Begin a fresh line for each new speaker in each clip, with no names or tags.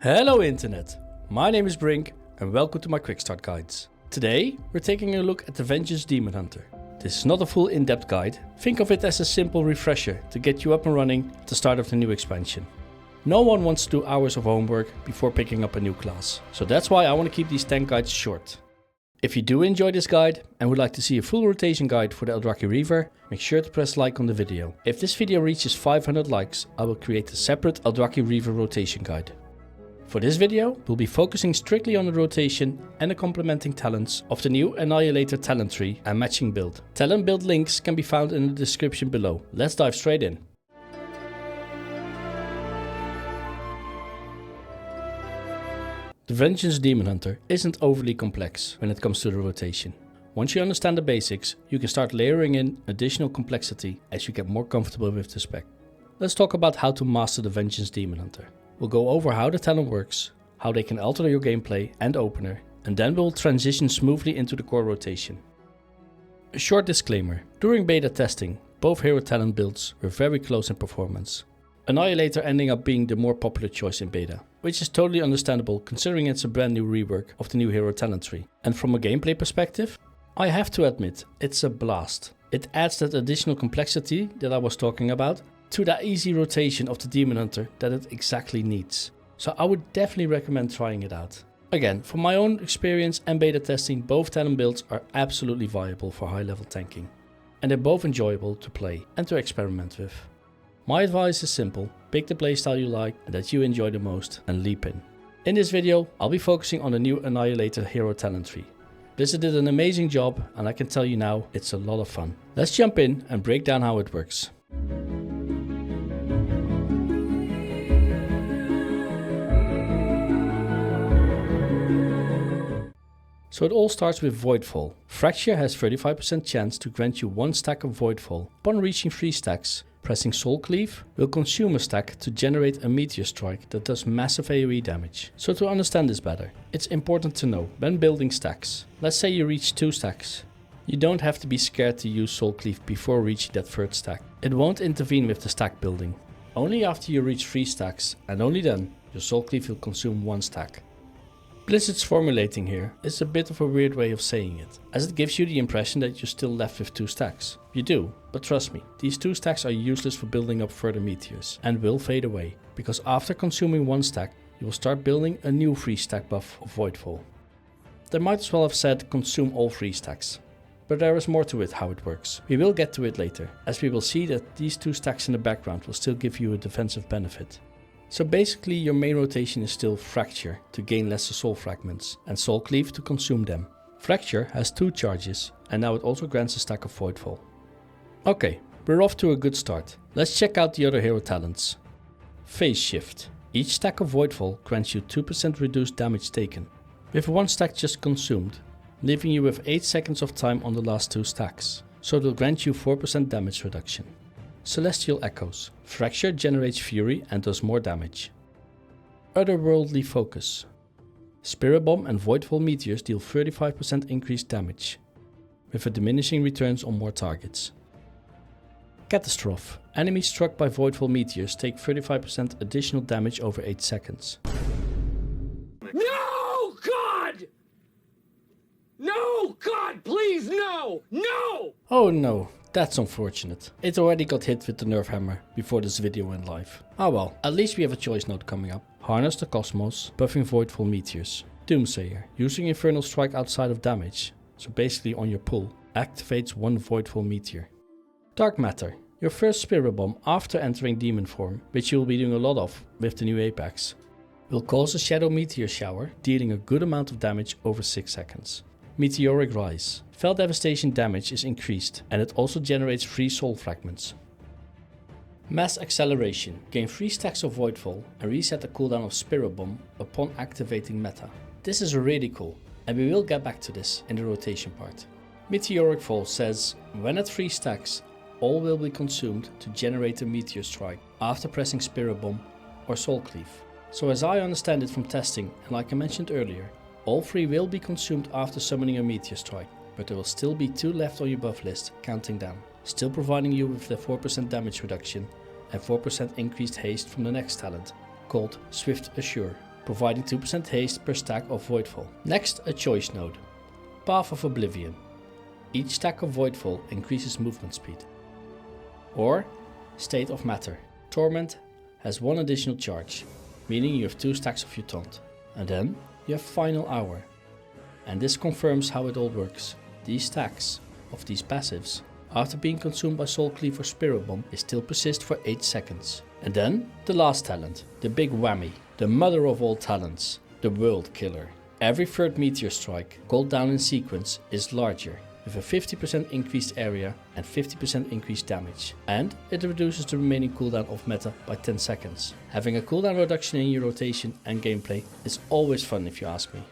Hello Internet, my name is Brink and welcome to my quick start guides. Today we're taking a look at the Vengeance Demon Hunter. This is not a full in-depth guide, think of it as a simple refresher to get you up and running at the start of the new expansion. No one wants to do hours of homework before picking up a new class, so that's why I want to keep these tank guides short. If you do enjoy this guide and would like to see a full rotation guide for the Eldrazi Reaver, make sure to press like on the video. If this video reaches 500 likes, I will create a separate Eldrazi Reaver rotation guide. For this video, we'll be focusing strictly on the rotation and the complementing talents of the new Annihilator talent tree and matching build. Talent build links can be found in the description below. Let's dive straight in. The Vengeance Demon Hunter isn't overly complex when it comes to the rotation. Once you understand the basics, you can start layering in additional complexity as you get more comfortable with the spec. Let's talk about how to master the Vengeance Demon Hunter. We'll go over how the talent works, how they can alter your gameplay and opener, and then we'll transition smoothly into the core rotation. A short disclaimer, during beta testing, both hero talent builds were very close in performance. Annihilator ending up being the more popular choice in beta, which is totally understandable considering it's a brand new rework of the new hero talent tree. And from a gameplay perspective, I have to admit, it's a blast. It adds that additional complexity that I was talking about to that easy rotation of the Demon Hunter that it exactly needs. So I would definitely recommend trying it out. Again, from my own experience and beta testing, both talent builds are absolutely viable for high level tanking. And they're both enjoyable to play and to experiment with. My advice is simple, pick the playstyle you like and that you enjoy the most and leap in. In this video, I'll be focusing on the new Annihilator hero talent tree. Blizzard did an amazing job and I can tell you now, it's a lot of fun. Let's jump in and break down how it works. So it all starts with Voidfall. Fracture has 35% chance to grant you 1 stack of Voidfall. Upon reaching 3 stacks, pressing Soul Cleave will consume a stack to generate a meteor strike that does massive AoE damage. So to understand this better, it's important to know when building stacks. Let's say you reach 2 stacks. You don't have to be scared to use Soul Cleave before reaching that 3rd stack. It won't intervene with the stack building. Only after you reach 3 stacks and only then your Soul Cleave will consume 1 stack. Blizzard's formulating here is a bit of a weird way of saying it, as it gives you the impression that you're still left with 2 stacks. You do, but trust me, these 2 stacks are useless for building up further meteors and will fade away, because after consuming 1 stack, you will start building a new 3 stack buff of Voidfall. They might as well have said consume all 3 stacks. But there is more to it how it works. We will get to it later, as we will see that these 2 stacks in the background will still give you a defensive benefit. So basically your main rotation is still Fracture to gain lesser soul fragments and Soul Cleave to consume them. Fracture has 2 charges and now it also grants a stack of Voidfall. Okay, we're off to a good start. Let's check out the other hero talents. Phase Shift. Each stack of Voidfall grants you 2% reduced damage taken, with 1 stack just consumed, leaving you with 8 seconds of time on the last 2 stacks, so it will grant you 4% damage reduction. Celestial Echoes. Fracture generates fury and does more damage. Otherworldly Focus. Spirit Bomb and Voidfall meteors deal 35% increased damage, with a diminishing returns on more targets. Catastrophe. Enemies struck by Voidfall meteors take 35% additional damage over 8 seconds.
No! God! No! God, please, no! No!
Oh no. That's unfortunate. It already got hit with the nerf hammer before this video went live. Ah well, at least we have a choice node coming up. Harness the Cosmos, buffing Voidfall meteors. Doomsayer, using Infernal Strike outside of damage, so basically on your pull, activates 1 Voidfall meteor. Dark Matter, your first Spirit Bomb after entering Demon form, which you will be doing a lot of with the new Apex, will cause a Shadow Meteor shower, dealing a good amount of damage over 6 seconds. Meteoric Rise. Fell devastation damage is increased and it also generates 3 soul fragments. Mass Acceleration. Gain 3 stacks of Voidfall and reset the cooldown of Spirit Bomb upon activating Meta. This is really cool and we will get back to this in the rotation part. Meteoric Fall says when at 3 stacks, all will be consumed to generate a meteor strike after pressing Spirit Bomb or Soul Cleave. So as I understand it from testing and like I mentioned earlier, all 3 will be consumed after summoning a meteor strike, but there will still be 2 left on your buff list counting down, still providing you with the 4% damage reduction and 4% increased haste from the next talent, called Swift Assure. providing 2% haste per stack of Voidfall. Next, a choice node, Path of Oblivion. Each stack of Voidfall increases movement speed. Or State of Matter. Torment has 1 additional charge, meaning you have 2 stacks of your taunt. And then you have Final Hour. And this confirms how it all works. These stacks of these passives, after being consumed by Soul Cleave or Spirit Bomb, they still persist for 8 seconds. And then the last talent, the big whammy, the mother of all talents, the World Killer. Every third meteor strike, called down in sequence, is larger, with a 50% increased area and 50% increased damage. And it reduces the remaining cooldown of meta by 10 seconds. Having a cooldown reduction in your rotation and gameplay is always fun if you ask me.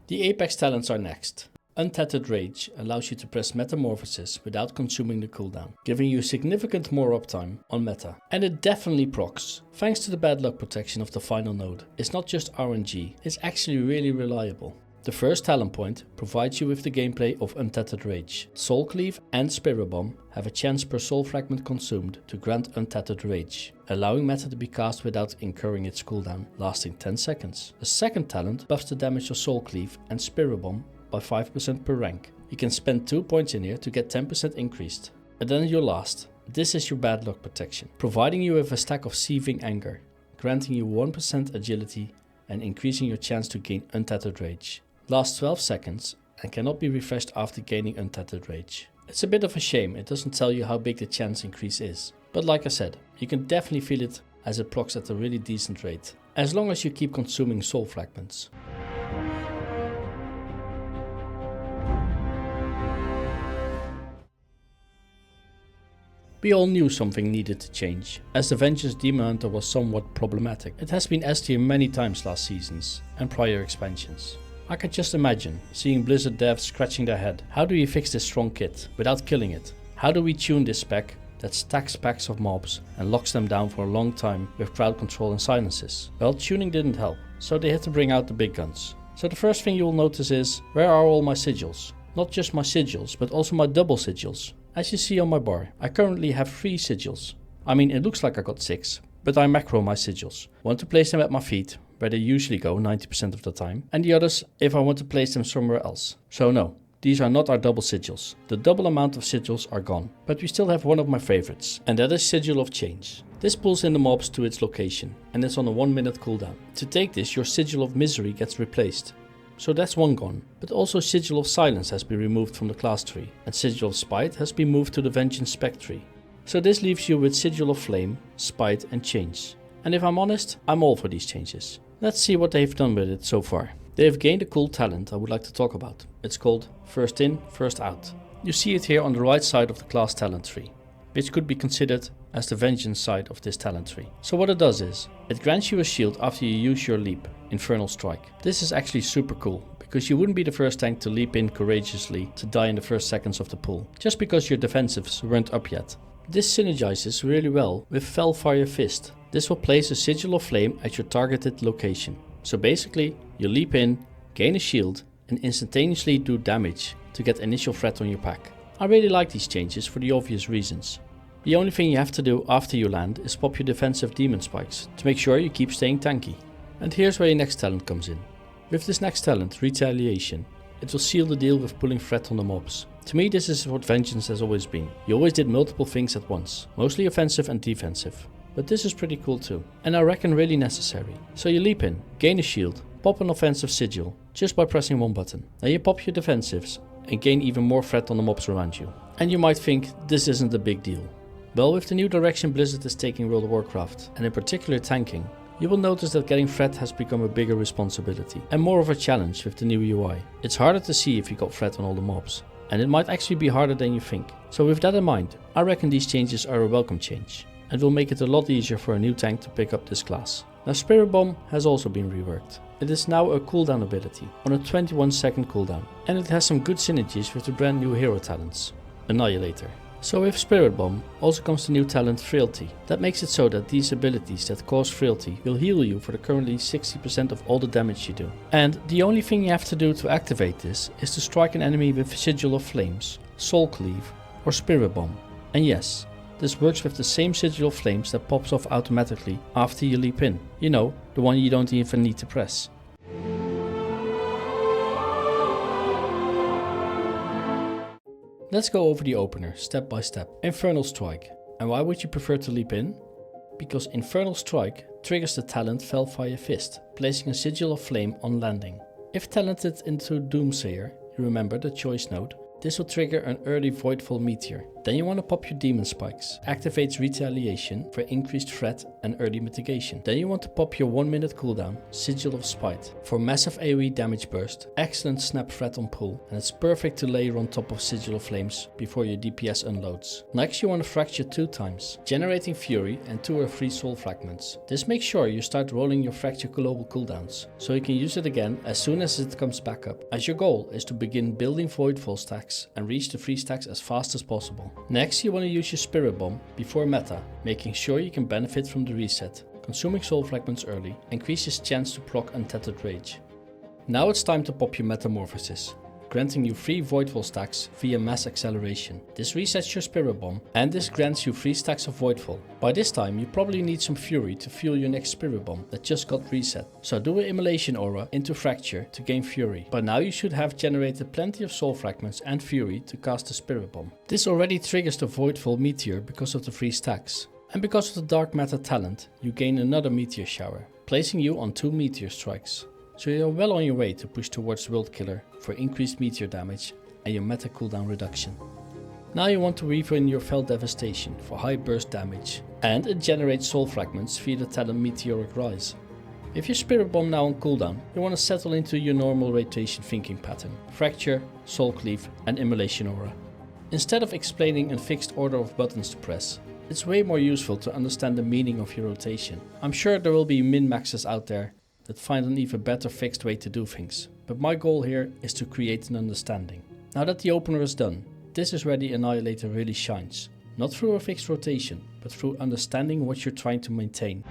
The Apex talents are next. Untethered Rage allows you to press Metamorphosis without consuming the cooldown, giving you significant more uptime on meta. And it definitely procs, thanks to the bad luck protection of the final node. It's not just RNG, it's actually really reliable. The first talent point provides you with the gameplay of Untethered Rage. Soul Cleave and Spirit Bomb have a chance per soul fragment consumed to grant Untethered Rage, allowing meta to be cast without incurring its cooldown, lasting 10 seconds. The second talent buffs the damage of Soul Cleave and Spirit Bomb by 5% per rank. You can spend 2 points in here to get 10% increased. And then your last. This is your bad luck protection, providing you with a stack of Seething Anger, granting you 1% agility and increasing your chance to gain Untethered Rage. Lasts 12 seconds and cannot be refreshed after gaining Untethered Rage. It's a bit of a shame it doesn't tell you how big the chance increase is, but like I said, you can definitely feel it as it procs at a really decent rate, as long as you keep consuming soul fragments. We all knew something needed to change, as the Vengeance Demon Hunter was somewhat problematic. It has been S tier many times last seasons and prior expansions. I can just imagine seeing Blizzard devs scratching their head. How do you fix this strong kit without killing it? How do we tune this spec that stacks packs of mobs and locks them down for a long time with crowd control and silences? Well, tuning didn't help, so they had to bring out the big guns. So the first thing you'll notice is, where are all my sigils? Not just my sigils, but also my double sigils. As you see on my bar, I currently have 3 sigils. I mean, it looks like I got 6, but I macro my sigils. Want to place them at my feet, where they usually go 90% of the time, and the others if I want to place them somewhere else. So no, these are not our double sigils. The double amount of sigils are gone, but we still have one of my favorites, and that is Sigil of Change. This pulls in the mobs to its location, and it's on a 1-minute cooldown. To take this, your Sigil of Misery gets replaced. So that's one gone, but also Sigil of Silence has been removed from the class tree, and Sigil of Spite has been moved to the Vengeance spec tree. So this leaves you with Sigil of Flame, Spite and Change. And if I'm honest, I'm all for these changes. Let's see what they've done with it so far. They have gained a cool talent I would like to talk about. It's called First In, First Out. You see it here on the right side of the class talent tree, which could be considered as the Vengeance side of this talent tree. So what it does is, it grants you a shield after you use your leap, Infernal Strike. This is actually super cool, because you wouldn't be the first tank to leap in courageously to die in the first seconds of the pull, just because your defensives weren't up yet. This synergizes really well with Fellfire Fist. This will place a Sigil of Flame at your targeted location. So basically, you leap in, gain a shield, and instantaneously do damage to get initial threat on your pack. I really like these changes for the obvious reasons. The only thing you have to do after you land is pop your defensive demon spikes to make sure you keep staying tanky. And here's where your next talent comes in. With this next talent, Retaliation, it will seal the deal with pulling threat on the mobs. To me, this is what Vengeance has always been. You always did multiple things at once, mostly offensive and defensive. But this is pretty cool too, and I reckon really necessary. So you leap in, gain a shield, pop an offensive sigil, just by pressing one button. Then you pop your defensives, and gain even more threat on the mobs around you. And you might think this isn't a big deal. Well, with the new direction Blizzard is taking World of Warcraft, and in particular tanking, you will notice that getting threat has become a bigger responsibility, and more of a challenge with the new UI. It's harder to see if you got threat on all the mobs, and it might actually be harder than you think. So with that in mind, I reckon these changes are a welcome change, and will make it a lot easier for a new tank to pick up this class. Now Spirit Bomb has also been reworked. It is now a cooldown ability, on a 21-second cooldown, and it has some good synergies with the brand new hero talents, Annihilator. So with Spirit Bomb also comes the new talent Frailty. That makes it so that these abilities that cause frailty will heal you for the currently 60% of all the damage you do. And the only thing you have to do to activate this is to strike an enemy with Sigil of Flames, Soul Cleave or Spirit Bomb. And yes, This works with the same sigil of flames that pops off automatically after you leap in. You know, the one you don't even need to press. Let's go over the opener step by step. Infernal Strike. And why would you prefer to leap in? Because Infernal Strike triggers the talent Felfire Fist, placing a sigil of flame on landing. If talented into Doomsayer, you remember the choice node, this will trigger an early Voidfall meteor. Then you want to pop your Demon Spikes. Activates Retaliation for increased threat and early mitigation. Then you want to pop your 1 minute cooldown, Sigil of Spite, for massive AoE damage burst, excellent snap threat on pull, and it's perfect to layer on top of Sigil of Flames before your DPS unloads. Next you want to Fracture 2 times, generating Fury and 2 or 3 soul fragments. This makes sure you start rolling your Fracture global cooldowns, so you can use it again as soon as it comes back up, as your goal is to begin building Voidfall stacks and reach the 3 stacks as fast as possible. Next you want to use your Spirit Bomb before meta, making sure you can benefit from the reset. Consuming soul fragments early increases chance to proc Untethered Rage. Now it's time to pop your Metamorphosis, granting you 3 Voidfall stacks via mass acceleration. This resets your Spirit Bomb and this grants you 3 stacks of Voidfall. By this time you probably need some Fury to fuel your next Spirit Bomb that just got reset. So do an Immolation Aura into Fracture to gain Fury. By now you should have generated plenty of soul fragments and Fury to cast the Spirit Bomb. This already triggers the Voidfall meteor because of the 3 stacks. And because of the Dark Matter talent, you gain another meteor shower, placing you on 2 meteor strikes. So you're well on your way to push towards World Killer for increased meteor damage and your meta cooldown reduction. Now you want to weave in your Fell Devastation for high burst damage, and it generates soul fragments via the talent Meteoric Rise. If your Spirit Bomb now on cooldown, you want to settle into your normal rotation thinking pattern, Fracture, Soul Cleave and Immolation Aura. Instead of explaining a fixed order of buttons to press, it's way more useful to understand the meaning of your rotation. I'm sure there will be min-maxers out there that find an even better fixed way to do things, but my goal here is to create an understanding. Now that the opener is done, this is where the Annihilator really shines. Not through a fixed rotation, but through understanding what you're trying to maintain.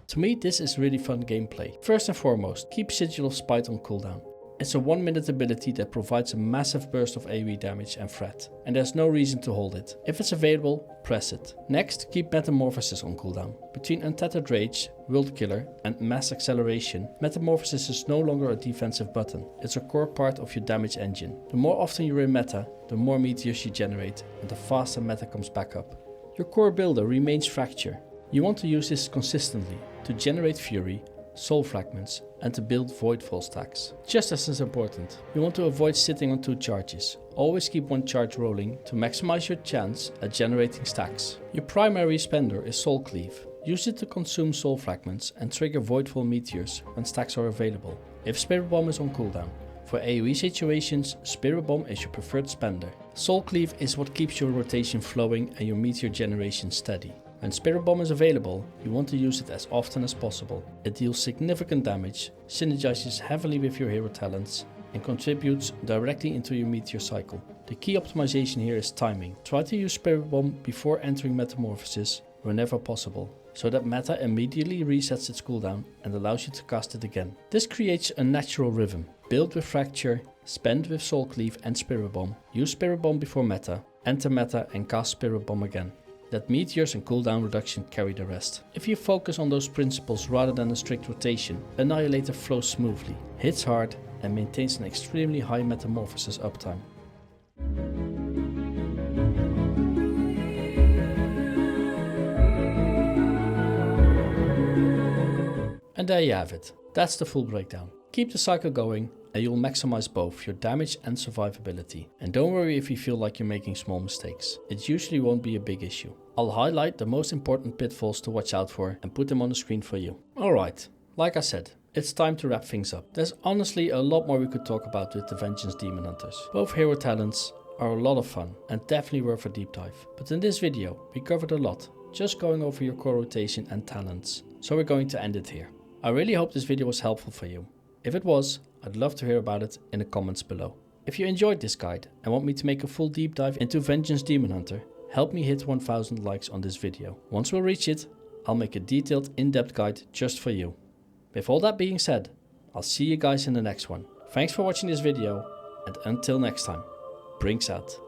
To me, this is really fun gameplay. First and foremost, keep Sigil of Spite on cooldown. It's a 1 minute ability that provides a massive burst of AoE damage and threat, and there's no reason to hold it. If it's available, press it. Next, keep Metamorphosis on cooldown. Between Untethered Rage, World Killer and Mass Acceleration, Metamorphosis is no longer a defensive button, it's a core part of your damage engine. The more often you're in meta, the more meteors you generate and the faster meta comes back up. Your core builder remains Fracture. You want to use this consistently to generate Fury, soul fragments and to build Voidfall stacks. Just as important, you want to avoid sitting on 2 charges. Always keep 1 charge rolling to maximize your chance at generating stacks. Your primary spender is Soul Cleave. Use it to consume soul fragments and trigger Voidfall meteors when stacks are available. If Spirit Bomb is on cooldown. For AoE situations, Spirit Bomb is your preferred spender. Soul Cleave is what keeps your rotation flowing and your meteor generation steady. When Spirit Bomb is available, you want to use it as often as possible. It deals significant damage, synergizes heavily with your hero talents, and contributes directly into your meteor cycle. The key optimization here is timing. Try to use Spirit Bomb before entering Metamorphosis whenever possible, so that meta immediately resets its cooldown and allows you to cast it again. This creates a natural rhythm. Build with Fracture, spend with Soul Cleave and Spirit Bomb, use Spirit Bomb before meta, enter meta and cast Spirit Bomb again. Let meteors and cooldown reduction carry the rest. If you focus on those principles rather than a strict rotation, Annihilator flows smoothly, hits hard and maintains an extremely high Metamorphosis uptime. And there you have it. That's the full breakdown. Keep the cycle going and you'll maximize both your damage and survivability. And don't worry if you feel like you're making small mistakes. It usually won't be a big issue. I'll highlight the most important pitfalls to watch out for and put them on the screen for you. Alright, like I said, it's time to wrap things up. There's honestly a lot more we could talk about with the Vengeance Demon Hunters. Both hero talents are a lot of fun and definitely worth a deep dive. But in this video we covered a lot, just going over your core rotation and talents. So we're going to end it here. I really hope this video was helpful for you. If it was, I'd love to hear about it in the comments below. If you enjoyed this guide and want me to make a full deep dive into Vengeance Demon Hunter, help me hit 1000 likes on this video. Once we reach it, I'll make a detailed in-depth guide just for you. With all that being said, I'll see you guys in the next one. Thanks for watching this video, And until next time, Brinks out.